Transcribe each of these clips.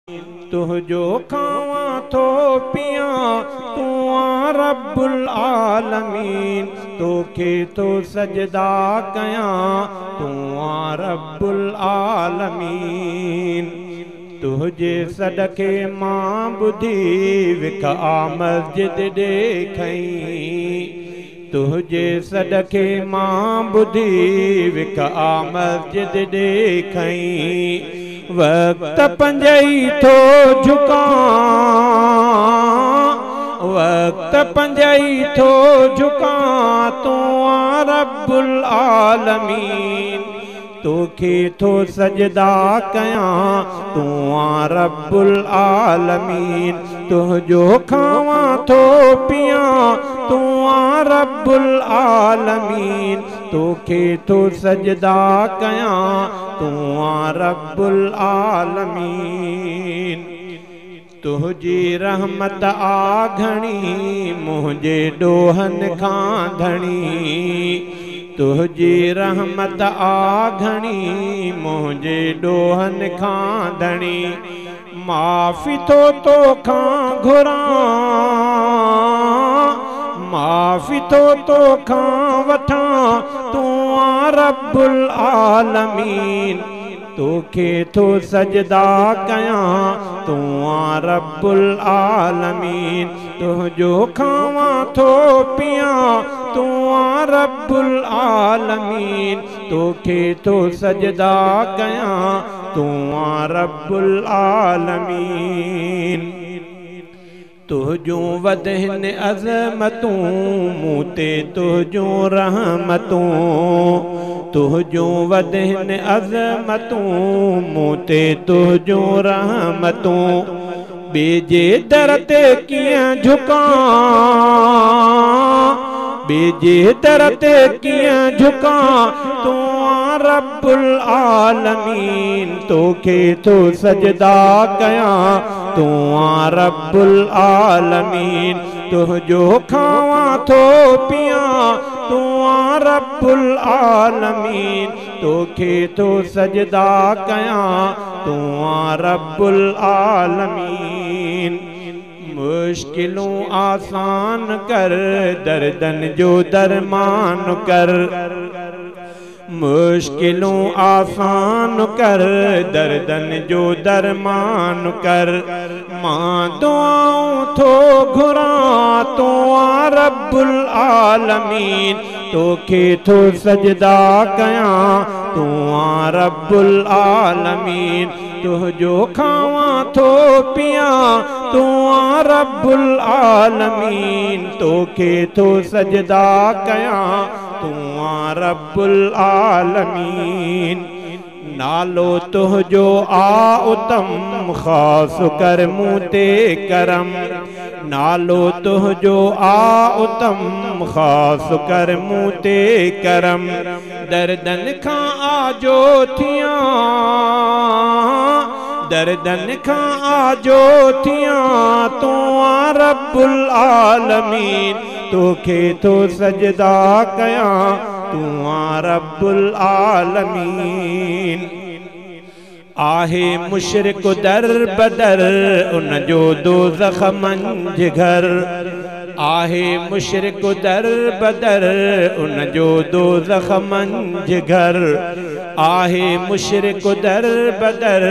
तुझो खावा थो पिया तू आ रब्बुल आलमीन। तोखे तो सजदा कया तू आ रब्बुल आलमीन। तुझे सदके मां बुधी विख आ मस्जिद ॾेखई। तुझे सदके मां बुधी विख आ मस्जिद ॾेखई। वक्त पंजई थो झुका वक्त पंजई थो झुका तू आ रब्बुल आलमीन। तोखे थो सजदा कया तू आ रब्बुल आलमीन। तुझो खावा थो पिया तू आ रब्बुल आलमीन। तोखे थो सजदा कया तू आ रब्बुल आलमीन। तुझी रहमत आ घणी मुझे डोहन खां धणी। तुझी रहमत आ घणी मुझे डोहन खां धणी। माफ़ी तो खां घुरा माफ़ी तो खां वठा तू आ रब्बुल आलमीन। तोखे थो सजदा कया तू आ रब्बुल आलमीन। तुझो खावा थो पिया तू आ रब्बुल आलमीन। तोखे थो सजदा कया तू आ रब्बुल आलमीन। तुझो वदहिन अज़मतूं मूं ते तुझो रहमतूं। तुझो वदहिन अज़मतूं मूं ते तुझो रहमतूं। ॿिए दर ते कीअं झुका ॿिए दर ते कीअं झुका तू आ रब्बुल आलमीन। तोखे थो सजदा कया तू आ रब्बुल आलमीन। तुझो खावा थो पिया तू आ रब्बुल आलमीन। तोखे थो सजदा कया तू आ रब्बुल आलमीन। मुश्किलों आसान कर दर्दन जो दरमान कर। मुश्किलों आसान कर दर्दन जो दरमान कर। मां दुआऊं थो घुरा तू आ रब्बुल आलमीन। तोखे थो सजदा कया तू आ रब्बुल आलमीन। तुझो खावा थो पिया तू आ रब्बुल आलमीन। तोखे थो सजदा कया तू आ रब्बुल आलमीन। नालो तुझो आ उतम ख़ास कर मूं ते करम। नालो तुझो आ उतम ख़ास कर मूं ते करम। दर्दन खां आजो थिया दर्दन खां आजो थिया तू आ रब्बुल आलमीन। तोखे थो सजदा कया तू आ रब्बुल आलमीन। आहे मुशरिक दर बदर उन जो दोज़ख मंझ घर। आहे मुशरिक दर बदर उन जो दोज़ख मंझ घर। आहे मुशरिक दर बदर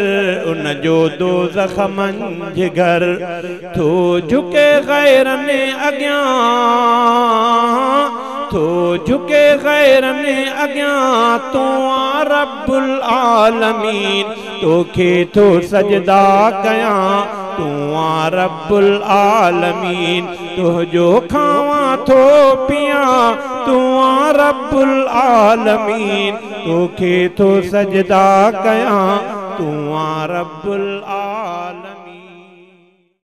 उन जो दोज़ख मंझ घर। थो झुके गैरनि अॻियां थो झुके गैरनि अॻियां तू आ रब्बुल आलमीन। तोखे थो सजदा कया तू आ रब्बुल आलमीन। तुझो खावा थो पिया तू आ रब्बुल आलमीन। तोखे थो सजदा कया तू आ रब्बुल आलमीन।